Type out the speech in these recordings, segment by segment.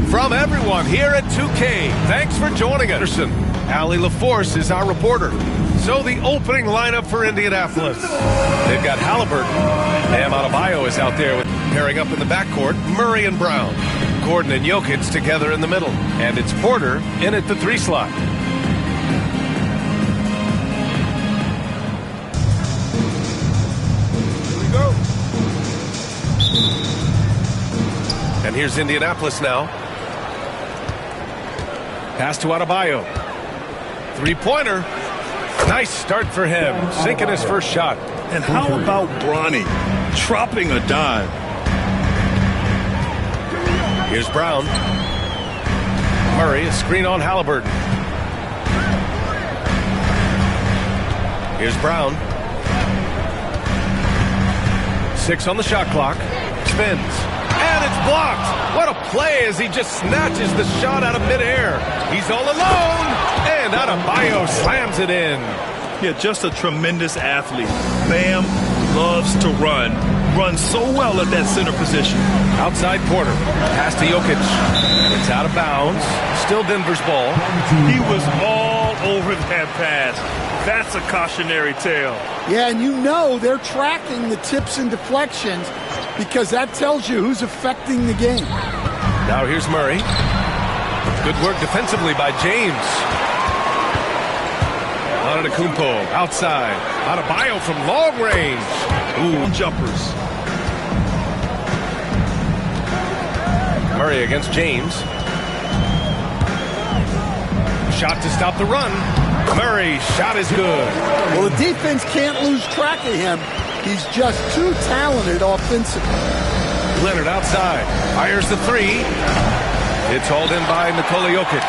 From everyone here at 2K, thanks for joining us. Allie LaForce is our reporter. So the opening lineup for Indianapolis. They've got Halliburton. Bam Adebayo is out there pairing up in the backcourt, Murray and Brown. Gordon and Jokic together in the middle. And it's Porter in at the 3 slot. Here we go. And here's Indianapolis now. Pass to Adebayo. Three-pointer. Nice start for him. Sinking his first shot. And how about Bronny dropping a dime? Here's Brown. Murray, a screen on Halliburton. Here's Brown. 6 on the shot clock. Spins. And it's blocked. What a play as he just snatches the shot out of midair. He's all alone. And Adebayo slams it in. Yeah, just a tremendous athlete. Bam loves to run. Runs so well at that center position. Outside Porter. Pass to Jokic. And it's out of bounds. Still Denver's ball. He was all over that pass. That's a cautionary tale. Yeah, and you know they're tracking the tips and deflections because that tells you who's affecting the game. Now here's Murray. Good work defensively by James. Antetokounmpo outside. Adebayo from long range. Ooh, jumpers. Murray against James. Shot to stop the run. Murray, shot is good. Well, the defense can't lose track of him. He's just too talented offensively. Leonard outside. Fires the 3. It's hauled in by Nikola Jokic.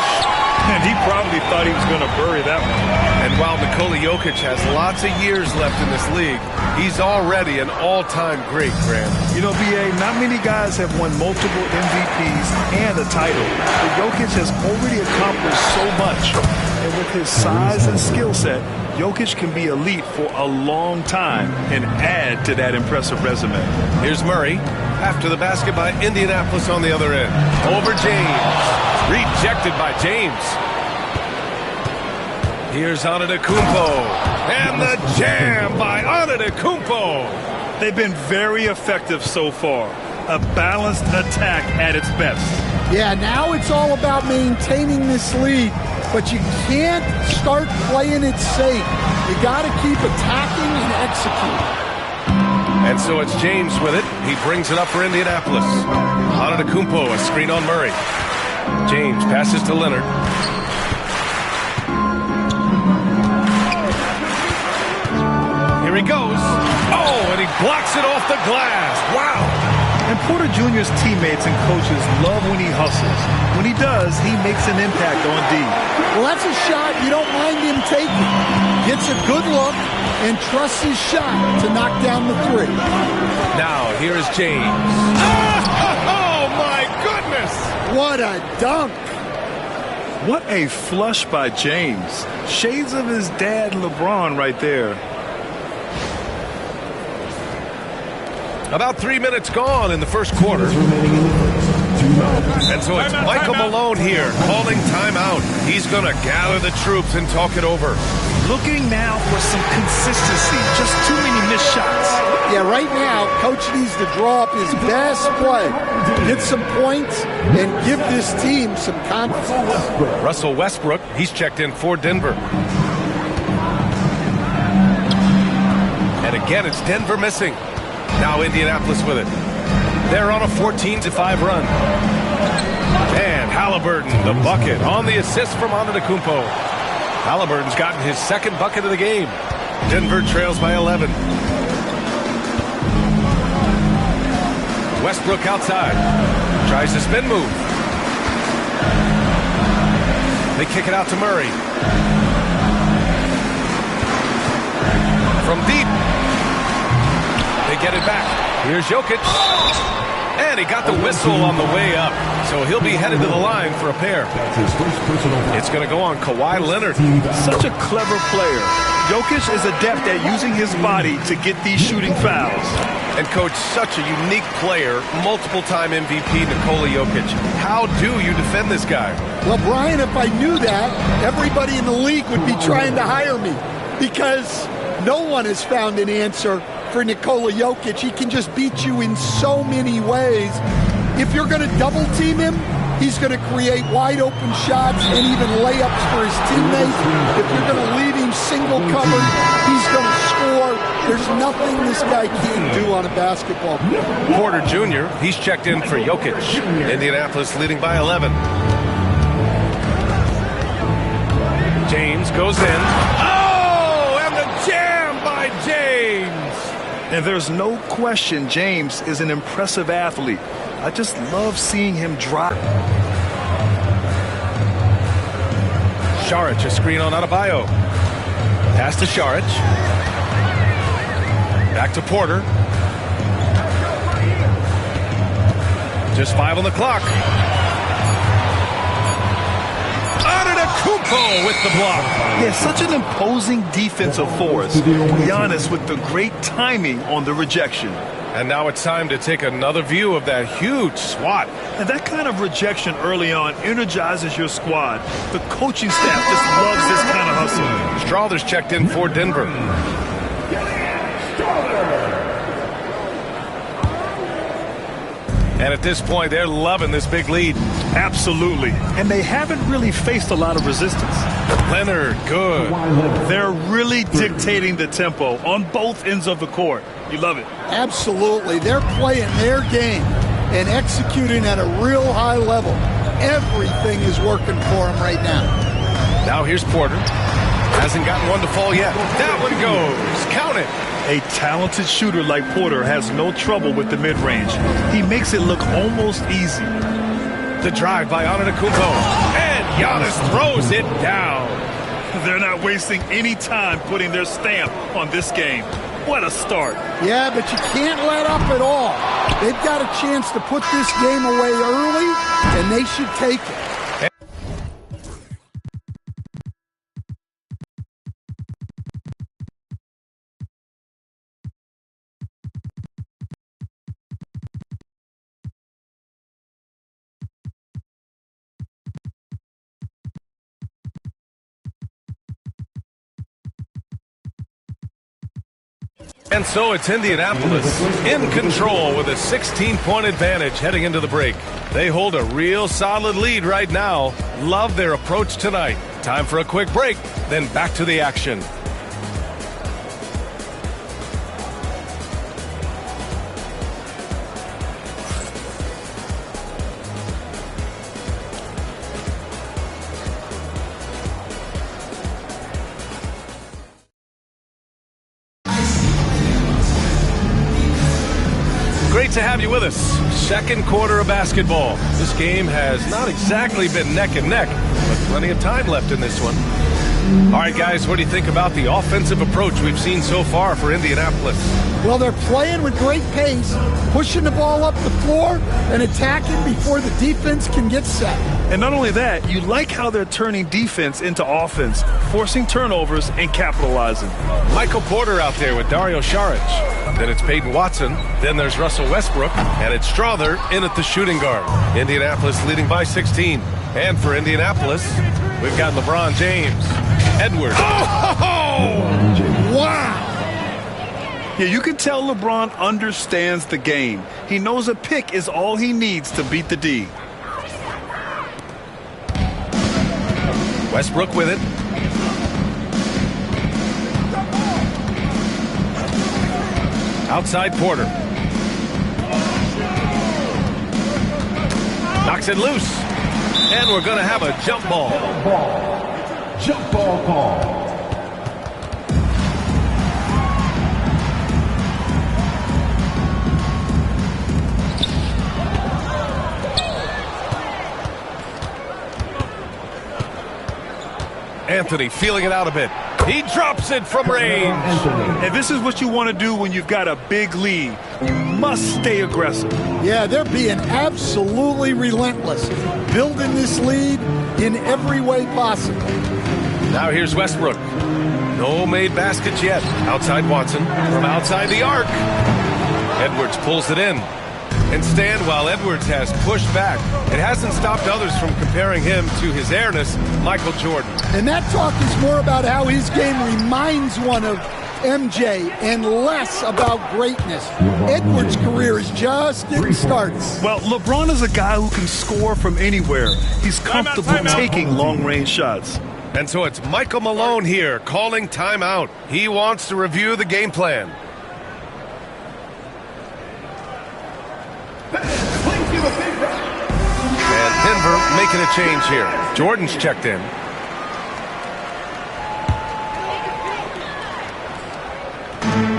And he probably thought he was going to bury that one. And while Nikola Jokic has lots of years left in this league, he's already an all-time great, Grant. You know, B.A., not many guys have won multiple MVPs and a title. But Jokic has already accomplished so much. And with his size and skill set, Jokic can be elite for a long time and add to that impressive resume. Here's Murray. After the basket by Indianapolis on the other end. Over James. Rejected by James. Here's Antetokounmpo. And the jam by Antetokounmpo. They've been very effective so far. A balanced attack at its best. Yeah, now it's all about maintaining this lead. But you can't start playing it safe. You got to keep attacking and executing. And so it's James with it. He brings it up for Indianapolis. Antetokounmpo, a screen on Murray. James passes to Leonard. Here he goes. Oh, and he blocks it off the glass. Wow. And Porter Jr.'s teammates and coaches love when he hustles. When he does, he makes an impact on D. Well, that's a shot you don't mind him taking. Gets a good look and trusts his shot to knock down the 3. Now, here is James. Oh, my goodness! What a dunk! What a flush by James. Shades of his dad, LeBron, right there. About 3 minutes gone in the first quarter. And so it's Michael Malone here calling timeout. He's going to gather the troops and talk it over. Looking now for some consistency. Just too many missed shots. Yeah, right now, Coach needs to draw up his best play, get some points, and give this team some confidence. Russell Westbrook, he's checked in for Denver. And again, it's Denver missing. Now Indianapolis with it. They're on a 14-5 run. And Halliburton, the bucket, on the assist from Antetokounmpo. Halliburton's gotten his second bucket of the game. Denver trails by 11. Westbrook outside. Tries the spin move. They kick it out to Murray. From deep. They get it back. Here's Jokic. And he got the whistle on the way up. So he'll be headed to the line for a pair. It's going to go on Kawhi Leonard. Such a clever player. Jokic is adept at using his body to get these shooting fouls. And, Coach, such a unique player, multiple-time MVP Nikola Jokic. How do you defend this guy? Well, Brian, if I knew that, everybody in the league would be trying to hire me because no one has found an answer for Nikola Jokic. He can just beat you in so many ways. If you're going to double-team him, he's going to create wide-open shots and even layups for his teammates. If you're going to leave him single-covered, he's going to score. There's nothing this guy can't do on a basketball court. Porter Jr., he's checked in for Jokic. Indianapolis leading by 11. James goes in. Oh, and the jam by James. And there's no question James is an impressive athlete. I just love seeing him drive. Saric, a screen on Adebayo. Pass to Saric. Back to Porter. Just 5 on the clock. Antetokounmpo with the block. Yeah, such an imposing defensive force. Giannis with the great timing on the rejection. And now it's time to take another view of that huge swat. And that kind of rejection early on energizes your squad. The coaching staff just loves this kind of hustle. Strawther's checked in for Denver. And at this point, they're loving this big lead. Absolutely. And they haven't really faced a lot of resistance. Leonard, good. They're really dictating the tempo on both ends of the court. You love it. Absolutely. They're playing their game and executing at a real high level. Everything is working for them right now. Now here's Porter. Hasn't gotten one to fall yet. That one goes. Count it. A talented shooter like Porter has no trouble with the mid-range. He makes it look almost easy. The drive by Antetokounmpo. And Giannis throws it down. They're not wasting any time putting their stamp on this game. What a start. Yeah, but you can't let up at all. They've got a chance to put this game away early, and they should take it. And so it's Indianapolis in control with a 16-point advantage heading into the break. They hold a real solid lead right now. Love their approach tonight. Time for a quick break, then back to the action. Great to have you with us. Second quarter of basketball. This game has not exactly been neck and neck, but plenty of time left in this one. All right, guys, what do you think about the offensive approach we've seen so far for Indianapolis? Well, they're playing with great pace, pushing the ball up the floor and attacking before the defense can get set. And not only that, you like how they're turning defense into offense, forcing turnovers and capitalizing. Michael Porter out there with Dario Saric. Then it's Peyton Watson. Then there's Russell Westbrook. And it's Strawther in at the shooting guard. Indianapolis leading by 16. And for Indianapolis, we've got LeBron James. Edwards. Oh! Wow! Yeah, you can tell LeBron understands the game. He knows a pick is all he needs to beat the D. Westbrook with it. Outside Porter. Knocks it loose. And we're going to have a jump ball. Jump ball call. Anthony feeling it out a bit. He drops it from range. And this is what you want to do when you've got a big lead. You must stay aggressive. Yeah, they're being absolutely relentless, building this lead in every way possible. Now here's Westbrook. No made baskets yet. Outside Watson from outside the arc. Edwards pulls it in. And stand while Edwards has pushed back. It hasn't stopped others from comparing him to his airness, Michael Jordan. And that talk is more about how his game reminds one of MJ and less about greatness. Edwards' career is just getting started. Well, LeBron is a guy who can score from anywhere. He's comfortable taking long-range shots. And so it's Michael Malone here calling timeout. He wants to review the game plan. And Denver making a change here. Jordan's checked in.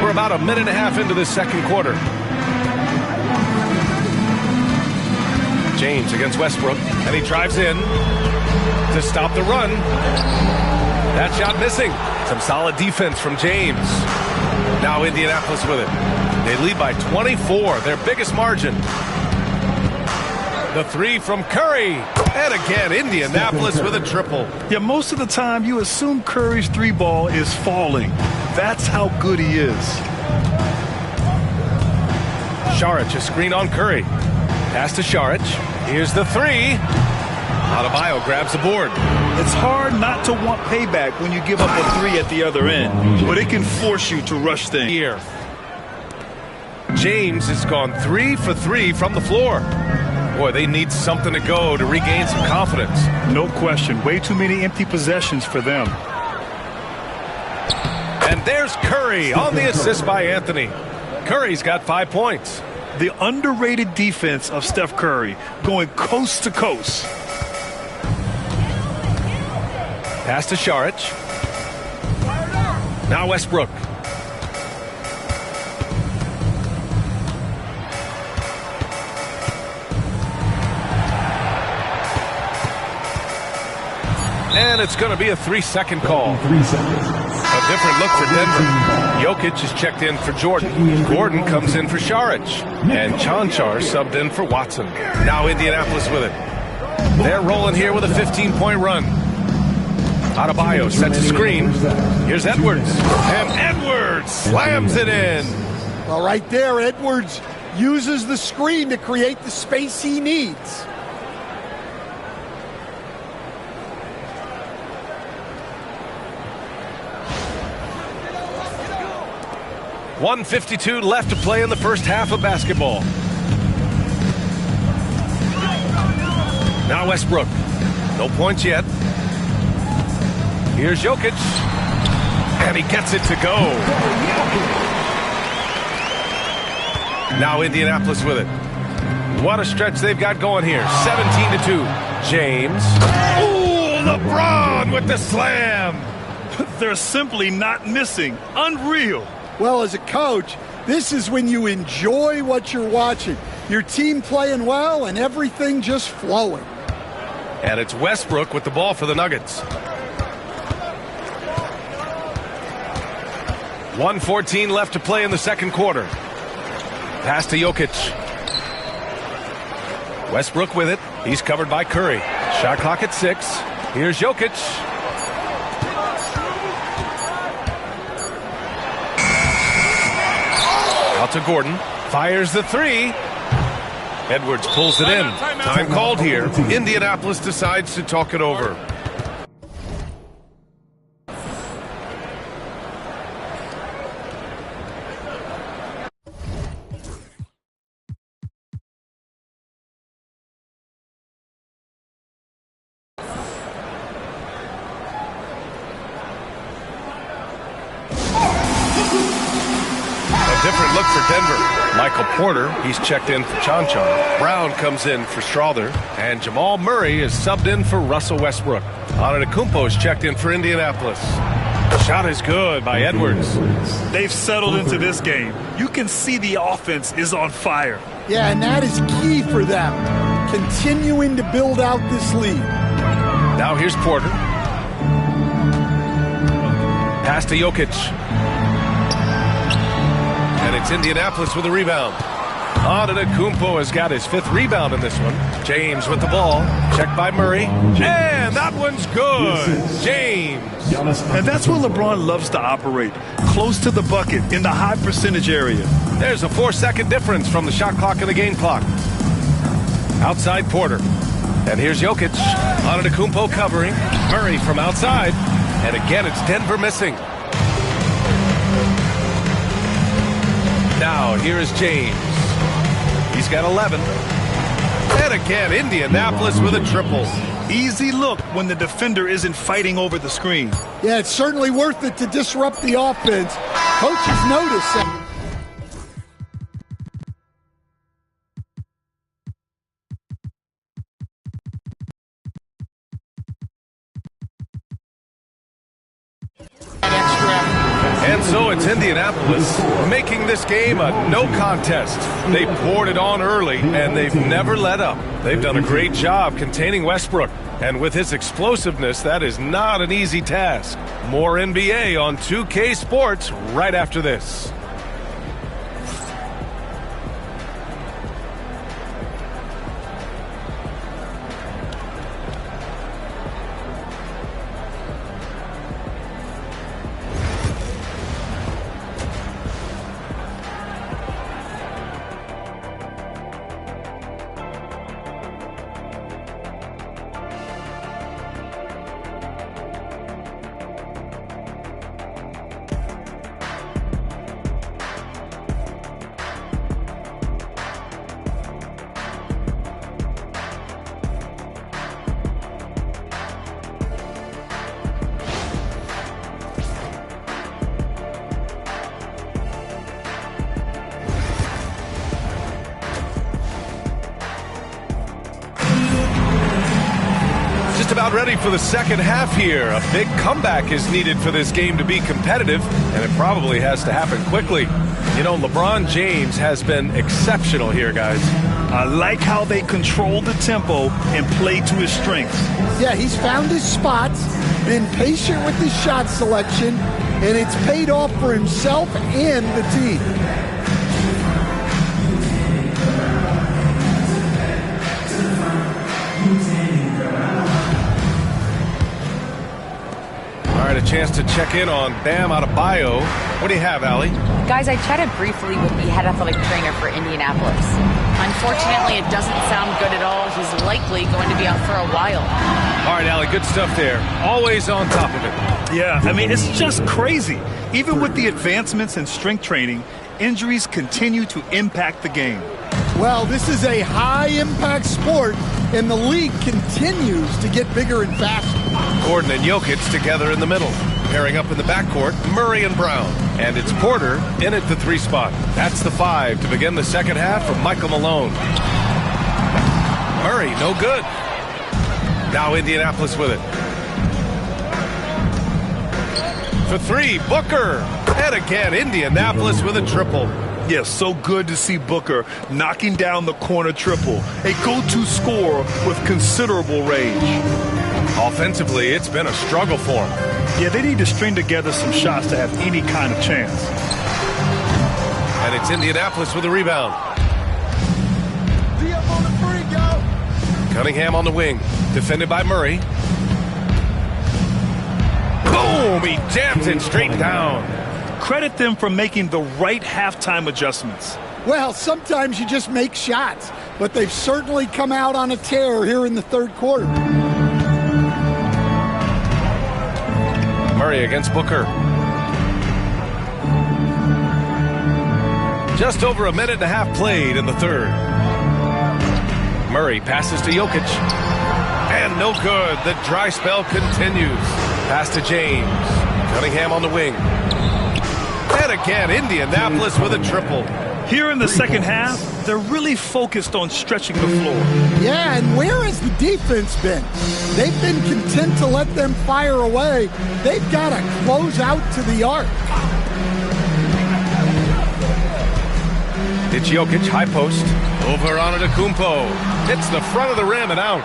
We're about a minute and a half into this second quarter. James against Westbrook, and he drives in to stop the run. That shot missing. Some solid defense from James. Now Indianapolis with it. They lead by 24, their biggest margin. The three from Curry. And again, Indianapolis with a triple. Yeah, most of the time you assume Curry's three ball is falling. That's how good he is. Saric, a screen on Curry. Pass to Saric. Here's the three. Adebayo grabs the board. It's hard not to want payback when you give up a three at the other end, but it can force you to rush things. Here. James has gone 3 for 3 from the floor. Boy, they need something to go to regain some confidence. No question. Way too many empty possessions for them. And there's Curry on the assist by Anthony. Curry's got 5 points. The underrated defense of Steph Curry going coast to coast. Pass to Saric. Now Westbrook. And it's going to be a 3-second call. 3 seconds. A different look for Denver. Jokic is checked in for Jordan. Gordon comes in for Saric. And Chanchar subbed in for Watson. Now Indianapolis with it. They're rolling here with a 15-point run. Adebayo sets a screen. Here's Edwards. And Edwards slams it in. Well, right there, Edwards uses the screen to create the space he needs. .152 left to play in the first half of basketball. Now Westbrook. No points yet. Here's Jokic. And he gets it to go. Now Indianapolis with it. What a stretch they've got going here. 17-2. James. Ooh, LeBron with the slam. They're simply not missing. Unreal. Well, as a coach, this is when you enjoy what you're watching. Your team playing well and everything just flowing. And it's Westbrook with the ball for the Nuggets. 1:14 left to play in the second quarter. Pass to Jokic. Westbrook with it. He's covered by Curry. Shot clock at 6. Here's Jokic. Out to Gordon. Fires the three. Edwards pulls it in. Time called here. Indianapolis decides to talk it over. Different look for Denver. Michael Porter, he's checked in for Chanchar. Brown comes in for Strother. And Jamal Murray is subbed in for Russell Westbrook. Antetokounmpo is checked in for Indianapolis. Shot is good by Edwards. They've settled into this game. You can see the offense is on fire. Yeah, and that is key for them. Continuing to build out this lead. Now here's Porter. Pass to Jokic. And it's Indianapolis with a rebound. Antetokounmpo has got his 5th rebound in this one. James with the ball. Checked by Murray. And that one's good. James. And that's where LeBron loves to operate. Close to the bucket in the high percentage area. There's a 4-second difference from the shot clock and the game clock. Outside Porter. And here's Jokic. Antetokounmpo covering. Murray from outside. And again, it's Denver missing. Now, here is James. He's got 11. And again, Indianapolis with a triple. Easy look when the defender isn't fighting over the screen. Yeah, it's certainly worth it to disrupt the offense. Coaches notice that. And so it's Indianapolis making this game a no contest. They poured it on early, and they've never let up. They've done a great job containing Westbrook. And with his explosiveness, that is not an easy task. More NBA on 2K Sports right after this. About ready for the second half here. A big comeback is needed for this game to be competitive, and it probably has to happen quickly. You know, LeBron James has been exceptional here, guys. I like how they control the tempo and play to his strengths. Yeah, he's found his spots, been patient with his shot selection, and it's paid off for himself and the team. All right, a chance to check in on Bam Adebayo. What do you have, Allie? Guys, I chatted briefly with the head athletic trainer for Indianapolis. Unfortunately, it doesn't sound good at all. He's likely going to be out for a while. All right, Allie, good stuff there. Always on top of it. Yeah, I mean, it's just crazy. Even with the advancements in strength training, injuries continue to impact the game. Well, this is a high-impact sport, and the league continues to get bigger and faster. Gordon and Jokic together in the middle. Pairing up in the backcourt, Murray and Brown. And it's Porter in at the 3 spot. That's the 5 to begin the second half for Michael Malone. Murray, no good. Now Indianapolis with it. For 3, Booker. And again, Indianapolis with a triple. Yes, so good to see Booker knocking down the corner triple. A go-to scorer with considerable range. Offensively, it's been a struggle for him. Yeah, they need to string together some shots to have any kind of chance. And it's Indianapolis with a rebound. Cunningham on the wing, defended by Murray. Boom! He jams it straight down. Credit them for making the right halftime adjustments. Well, sometimes you just make shots, but they've certainly come out on a tear here in the third quarter. Murray against Booker. Just over a minute and a half played in the third. Murray passes to Jokic. And no good. The dry spell continues. Pass to James. Cunningham on the wing. And again, Indianapolis with a triple. Here in the second half, they're really focused on stretching the floor. Yeah, and where has the defense been? They've been content to let them fire away. They've got to close out to the arc. It's Jokic, high post. Over Antetokounmpo. Hits the front of the rim and out.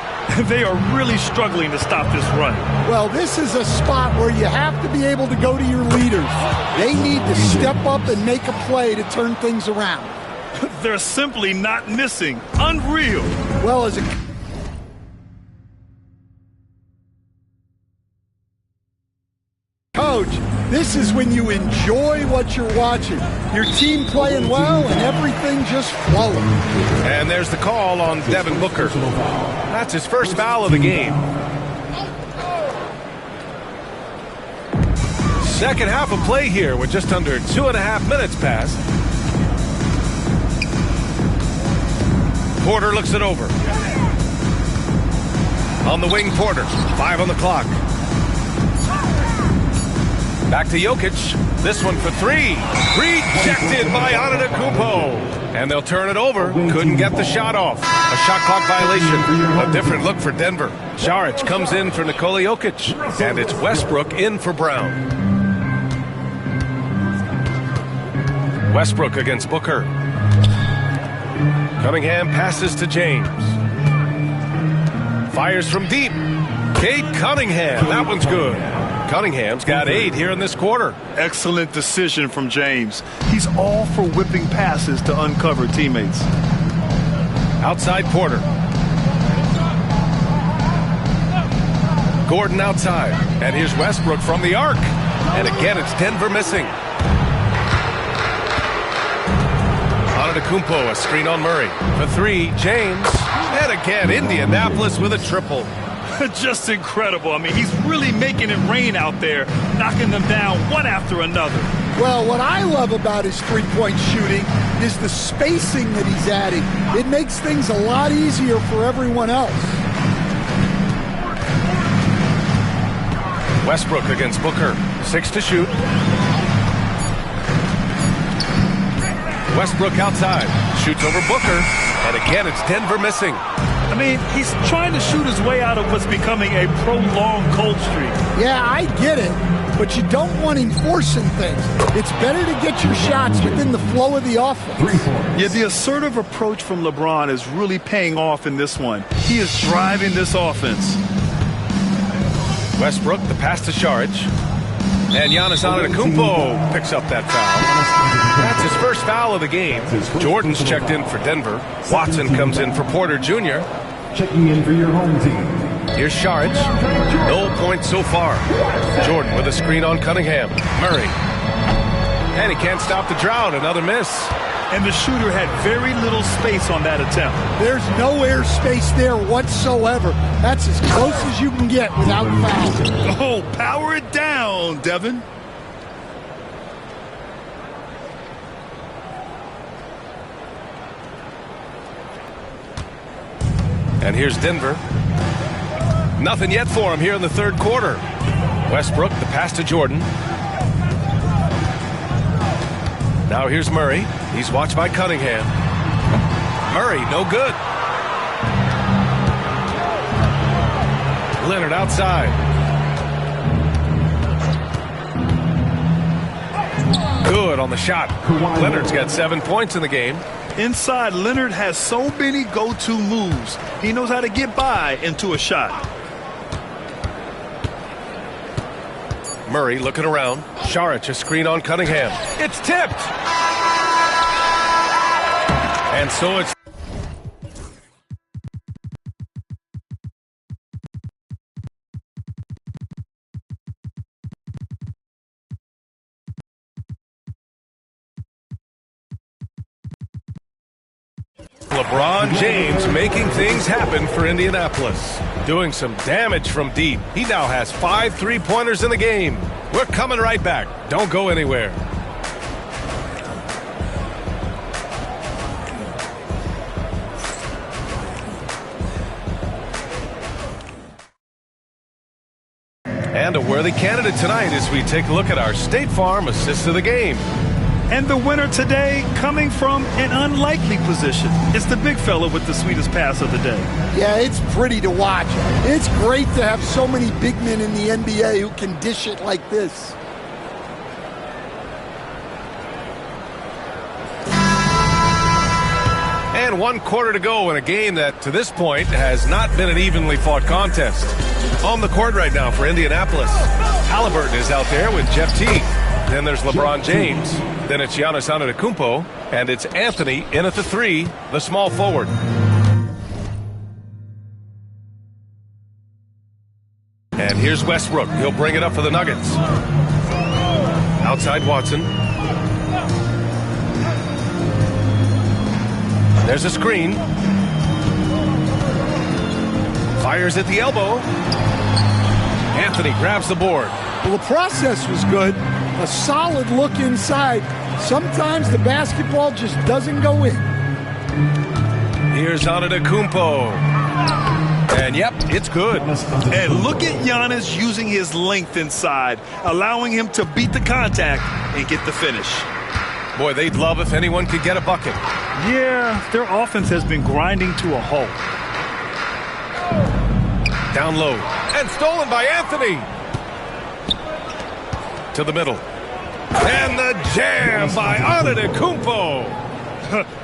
They are really struggling to stop this run. Well, this is a spot where you have to be able to go to your leaders. They need to step up and make a play to turn things around. They're simply not missing. Unreal. Well, as a coach, this is when you enjoy what you're watching. Your team playing well and everything just flowing. And there's the call on Devin Booker. That's his first foul of the game. Second half of play here with just under 2.5 minutes passed. Porter looks it over. On the wing, Porter. 5 on the clock. Back to Jokic. This one for 3. Rejected by Antetokounmpo. And they'll turn it over. Couldn't get the shot off. A shot clock violation. A different look for Denver. Saric comes in for Nikola Jokic. And it's Westbrook in for Brown. Westbrook against Booker. Cunningham passes to James. Fires from deep. Cade Cunningham. That one's good. Cunningham's got 8 here in this quarter. Excellent decision from James. He's all for whipping passes to uncover teammates. Outside Porter. Gordon outside. And here's Westbrook from the arc. And again, it's Denver missing. Antetokounmpo, a screen on Murray. For 3, James. And again, Indianapolis with a triple. Just incredible. I mean, he's really making it rain out there, knocking them down one after another. Well, what I love about his three-point shooting is the spacing that he's adding. It makes things a lot easier for everyone else. Westbrook against Booker. 6 to shoot. Westbrook outside. Shoots over Booker. And again, it's Denver missing. I mean, he's trying to shoot his way out of what's becoming a prolonged cold streak. Yeah, I get it, but you don't want him forcing things. It's better to get your shots within the flow of the offense. Yeah, the assertive approach from LeBron is really paying off in this one. He is driving this offense. Westbrook, the pass to Saric. And Giannis Antetokounmpo picks up that foul. That's his first foul of the game. Jordan's checked in for Denver. Watson comes in for Porter Jr. Checking in for your home team. Here's Saric. No points so far. Jordan with a screen on Cunningham. Murray. And he can't stop the drought. Another miss. And the shooter had very little space on that attempt. There's no air space there whatsoever. That's as close as you can get without foul. Oh, power it down, Devin. And here's Denver. Nothing yet for him here in the third quarter. Westbrook, the pass to Jordan. Now here's Murray. He's watched by Cunningham. Murray, no good. Leonard outside. Good on the shot. Leonard's got 7 points in the game. Inside, Leonard has so many go-to moves. He knows how to get by into a shot. Murray looking around. Saric, a screen on Cunningham. It's tipped. And so it's LeBron James making things happen for Indianapolis. Doing some damage from deep. He now has 5 3-pointers in the game. We're coming right back. Don't go anywhere. And a worthy candidate tonight as we take a look at our State Farm assist of the game. And the winner today coming from an unlikely position. It's the big fella with the sweetest pass of the day. Yeah, it's pretty to watch. It's great to have so many big men in the NBA who can dish it like this. And 1 quarter to go in a game that, to this point, has not been an evenly fought contest. On the court right now for Indianapolis, Halliburton is out there with Jeff Teague. Then there's LeBron James. Then it's Giannis Antetokounmpo. And it's Anthony in at the 3, the small forward. And here's Westbrook. He'll bring it up for the Nuggets. Outside Watson. There's a screen. Fires at the elbow. Anthony grabs the board. Well, the process was good. A solid look inside. Sometimes the basketball just doesn't go in. Here's Antetokounmpo. And yep, it's good. And look at Giannis using his length inside, allowing him to beat the contact and get the finish. Boy, they'd love if anyone could get a bucket. Yeah, their offense has been grinding to a halt. Down low. And stolen by Anthony. To the middle. And the jam by Antetokounmpo.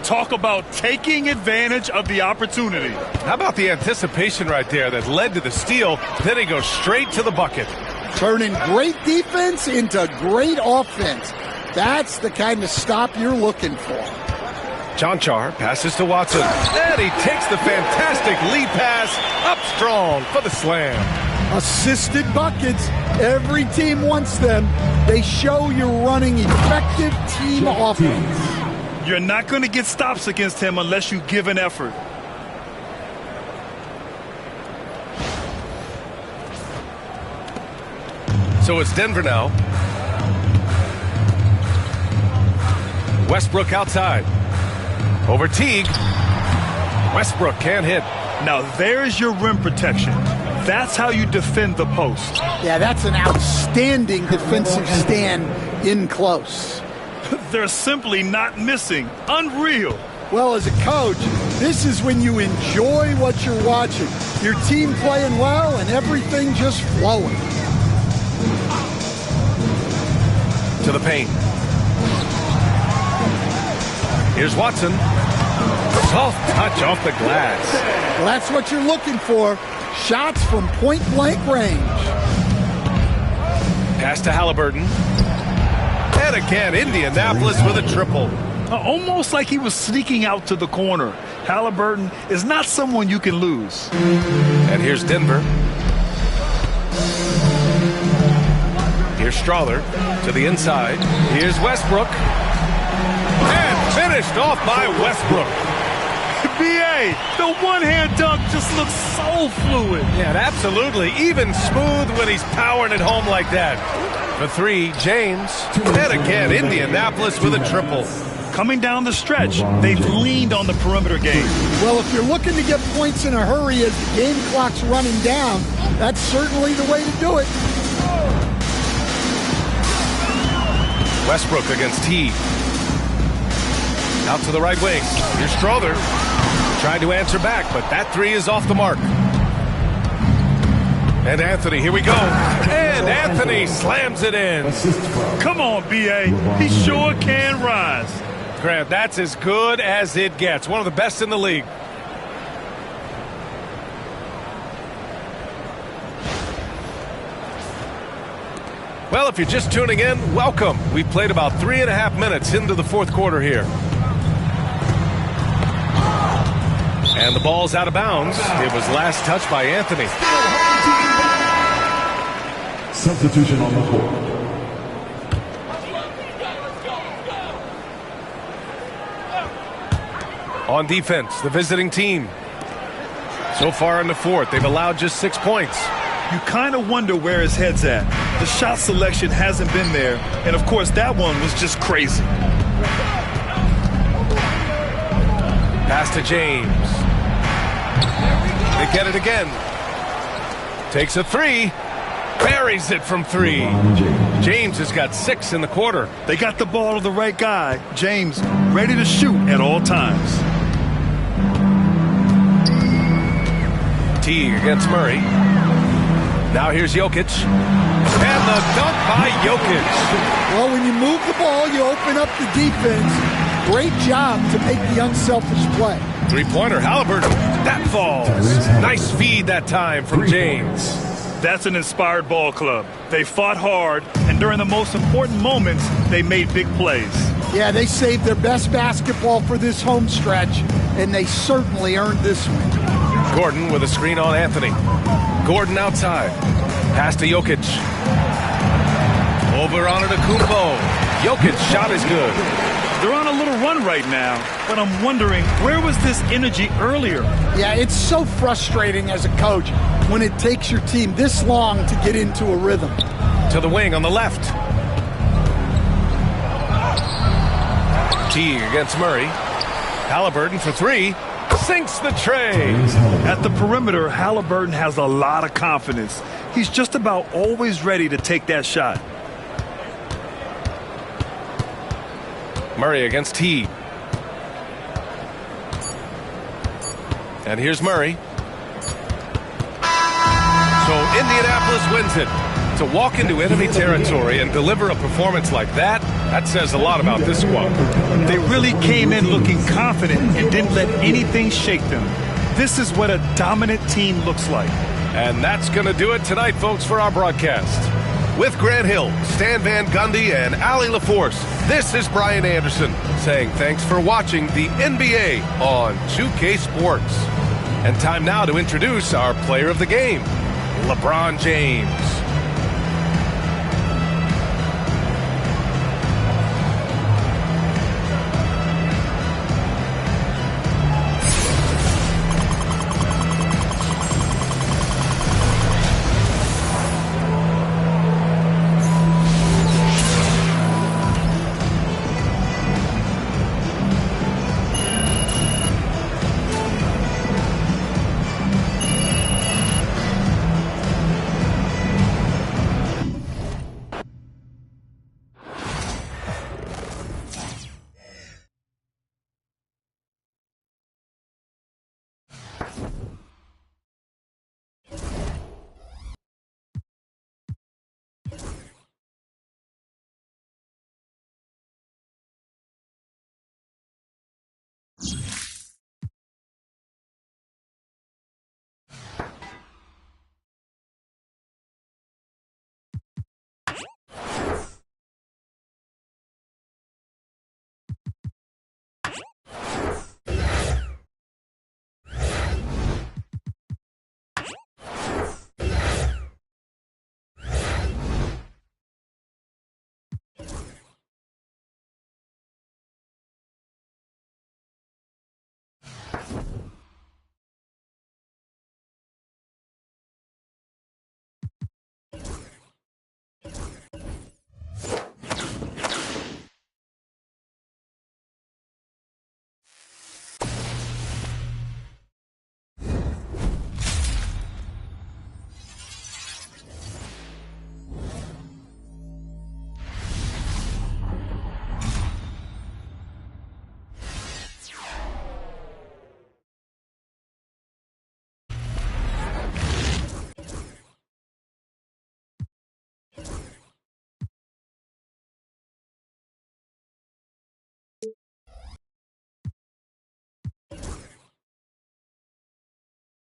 Talk about taking advantage of the opportunity. How about the anticipation right there that led to the steal? Then he goes straight to the bucket. Turning great defense into great offense. That's the kind of stop you're looking for. Jonchar passes to Watson. And he takes the fantastic lead pass up strong for the slam. Assisted buckets. Every team wants them. They show you're running effective team offense. You're not going to get stops against him unless you give an effort. So it's Denver now. Westbrook outside. Over Teague. Westbrook can't hit. Now there's your rim protection. That's how you defend the post. Yeah, that's an outstanding defensive stand in close. They're simply not missing. Unreal. Well, as a coach, this is when you enjoy what you're watching. Your team playing well and everything just flowing. To the paint. Here's Watson. Soft touch off the glass. Well, that's what you're looking for. Shots from point-blank range. Pass to Halliburton. And again, Indianapolis with a triple. Almost like he was sneaking out to the corner. Halliburton is not someone you can lose. And here's Denver. Here's Strawther to the inside. Here's Westbrook. And finished off by Westbrook. B.A., the one-hand dunk just looks so fluid. Yeah, absolutely. Even smooth when he's powering it home like that. For 3, James. And again, Indianapolis with a triple. Coming down the stretch, they've leaned on the perimeter game. Well, if you're looking to get points in a hurry as the game clock's running down, that's certainly the way to do it. Westbrook against Teague. Out to the right wing. Here's Strawther. Trying to answer back, but that 3 is off the mark. And Anthony, here we go. And Anthony slams it in. Come on, B.A. He sure can rise. Grant, that's as good as it gets. One of the best in the league. Well, if you're just tuning in, welcome. We played about 3.5 minutes into the fourth quarter here. And the ball's out of bounds. It was last touched by Anthony. Substitution on the court. On defense, the visiting team. So far in the fourth, they've allowed just 6 points. You kind of wonder where his head's at. The shot selection hasn't been there. And, of course, that one was just crazy. Pass to James. They get it again. Takes a 3. Buries it from 3. James has got 6 in the quarter. They got the ball to the right guy. James ready to shoot at all times. Teague against Murray. Now here's Jokic. And the dunk by Jokic. Well, when you move the ball, you open up the defense. Great job to make the unselfish play. 3-pointer, Halliburton. That falls. Nice feed that time from James. That's an inspired ball club. They fought hard, and during the most important moments, they made big plays. Yeah, they saved their best basketball for this home stretch, and they certainly earned this one. Gordon with a screen on Anthony. Gordon outside. Pass to Jokic. Over on it to Kumpo. Jokic's shot is good. They're on a little run right now, but I'm wondering, where was this energy earlier? Yeah, it's so frustrating as a coach when it takes your team this long to get into a rhythm. To the wing on the left. Teague against Murray. Halliburton for three. Sinks the tray. At the perimeter, Halliburton has a lot of confidence. He's just about always ready to take that shot. Murray against Teague. And here's Murray. So Indianapolis wins it. To walk into enemy territory and deliver a performance like that, that says a lot about this squad. They really came in looking confident and didn't let anything shake them. This is what a dominant team looks like. And that's going to do it tonight, folks, for our broadcast. With Grant Hill, Stan Van Gundy, and Allie LaForce, this is Brian Anderson saying thanks for watching the NBA on 2K Sports. And time now to introduce our player of the game, LeBron James.